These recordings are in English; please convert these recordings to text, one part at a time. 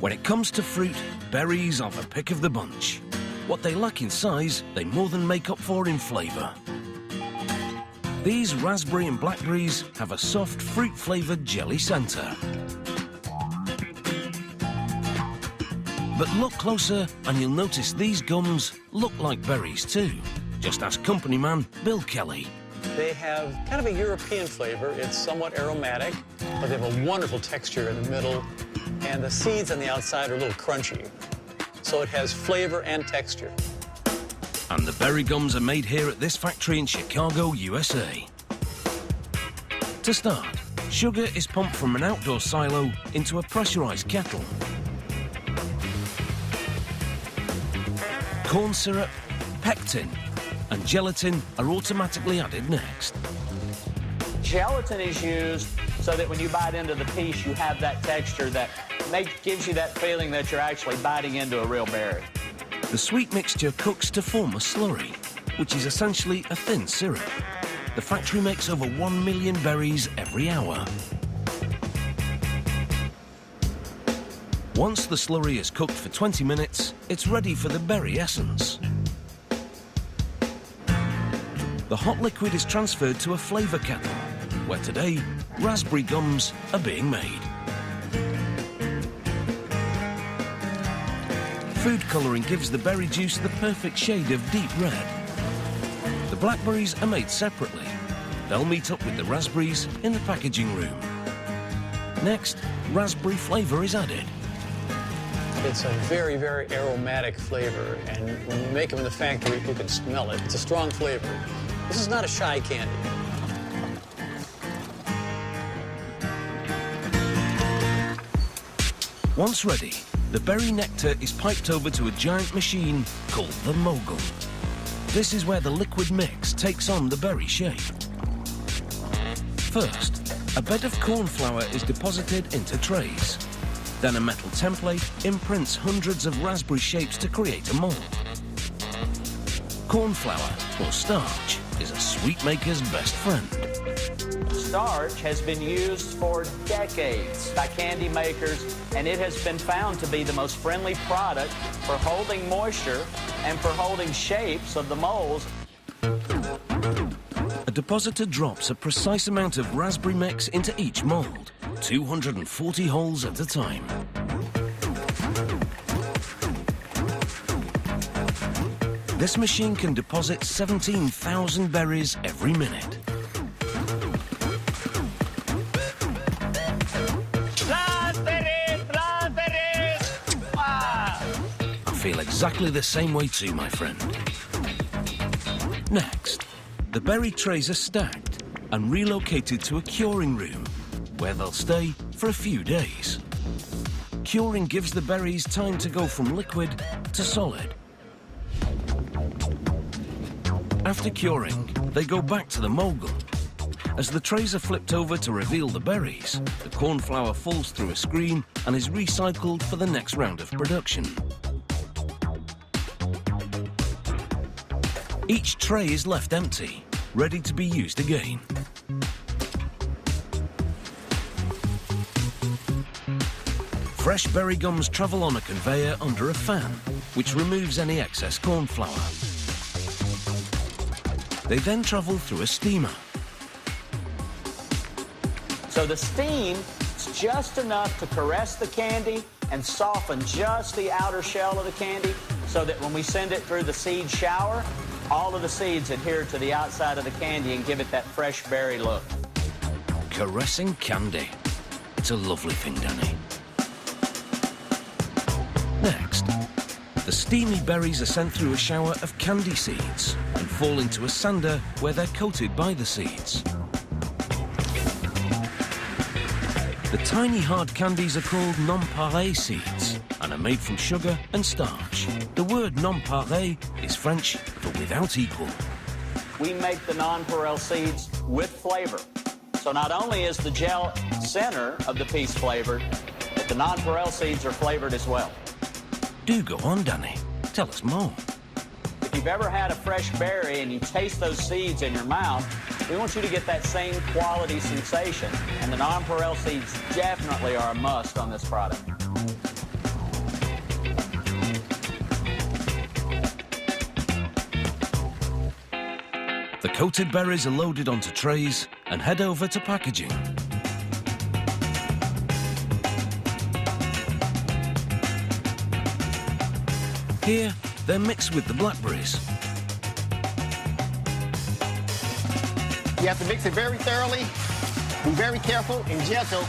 When it comes to fruit, berries are the pick of the bunch. What they lack in size, they more than make up for in flavour. These raspberry and blackberries have a soft fruit-flavoured jelly centre. But look closer and you'll notice these gums look like berries too. Just ask company man Bill Kelly. They have kind of a European flavor. It's somewhat aromatic, but they have a wonderful texture in the middle, and the seeds on the outside are a little crunchy. So it has flavor and texture. And the berry gums are made here at this factory in Chicago, USA. To start, sugar is pumped from an outdoor silo into a pressurized kettle. Corn syrup, pectin, and gelatin are automatically added next. Gelatin is used so that when you bite into the piece, you have that texture that gives you that feeling that you're actually biting into a real berry. The sweet mixture cooks to form a slurry, which is essentially a thin syrup. The factory makes over 1 million berries every hour. Once the slurry is cooked for 20 minutes, it's ready for the berry essence. The hot liquid is transferred to a flavour kettle, where today, raspberry gums are being made. Food colouring gives the berry juice the perfect shade of deep red. The blackberries are made separately. They'll meet up with the raspberries in the packaging room. Next, raspberry flavour is added. It's a very, very aromatic flavor, and when you make them in the factory, you can smell it. It's a strong flavor. This is not a shy candy. Once ready, the berry nectar is piped over to a giant machine called the mogul. This is where the liquid mix takes on the berry shape. First, a bed of corn flour is deposited into trays. Then a metal template imprints hundreds of raspberry shapes to create a mold. Corn flour, or starch, is a sweet maker's best friend. Starch has been used for decades by candy makers, and it has been found to be the most friendly product for holding moisture and for holding shapes of the molds. A depositor drops a precise amount of raspberry mix into each mold, 240 holes at a time. This machine can deposit 17,000 berries every minute. I feel exactly the same way too, my friend. Next, the berry trays are stacked and relocated to a curing room, where they'll stay for a few days. Curing gives the berries time to go from liquid to solid. After curing, they go back to the mogul. As the trays are flipped over to reveal the berries, the corn flour falls through a screen and is recycled for the next round of production. Each tray is left empty, ready to be used again. Fresh berry gums travel on a conveyor under a fan, which removes any excess corn flour. They then travel through a steamer. So the steam is just enough to caress the candy and soften just the outer shell of the candy, so that when we send it through the seed shower, all of the seeds adhere to the outside of the candy and give it that fresh berry look. Caressing candy. It's a lovely thing, Danny. Next, the steamy berries are sent through a shower of candy seeds and fall into a sander where they're coated by the seeds. The tiny hard candies are called nonpareil seeds and are made from sugar and starch. The word nonpareil is French for without equal. We make the nonpareil seeds with flavor. So not only is the gel center of the piece flavored, but the nonpareil seeds are flavored as well. Do go on, Danny. Tell us more. If you've ever had a fresh berry and you taste those seeds in your mouth, we want you to get that same quality sensation, and the nonpareil seeds definitely are a must on this product. The coated berries are loaded onto trays and head over to packaging. Here, they're mixed with the blackberries. You have to mix it very thoroughly. Be very careful and gentle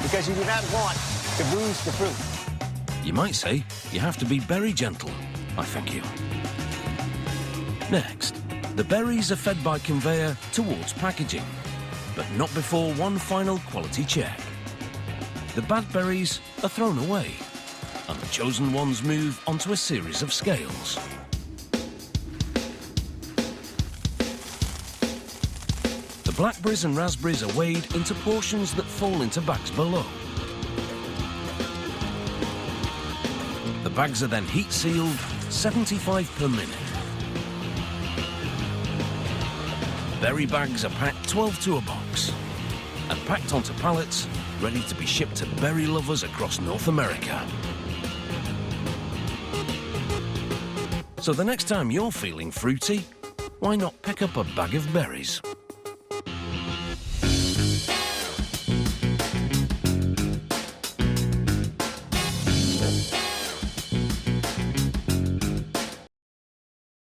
because you do not want to bruise the fruit. You might say you have to be berry gentle. I thank you. Next, the berries are fed by conveyor towards packaging, but not before one final quality check. The bad berries are thrown away, and the chosen ones move onto a series of scales. The blackberries and raspberries are weighed into portions that fall into bags below. The bags are then heat sealed, 75 per minute. Berry bags are packed 12 to a box and packed onto pallets, ready to be shipped to berry lovers across North America. So the next time you're feeling fruity, why not pick up a bag of berries?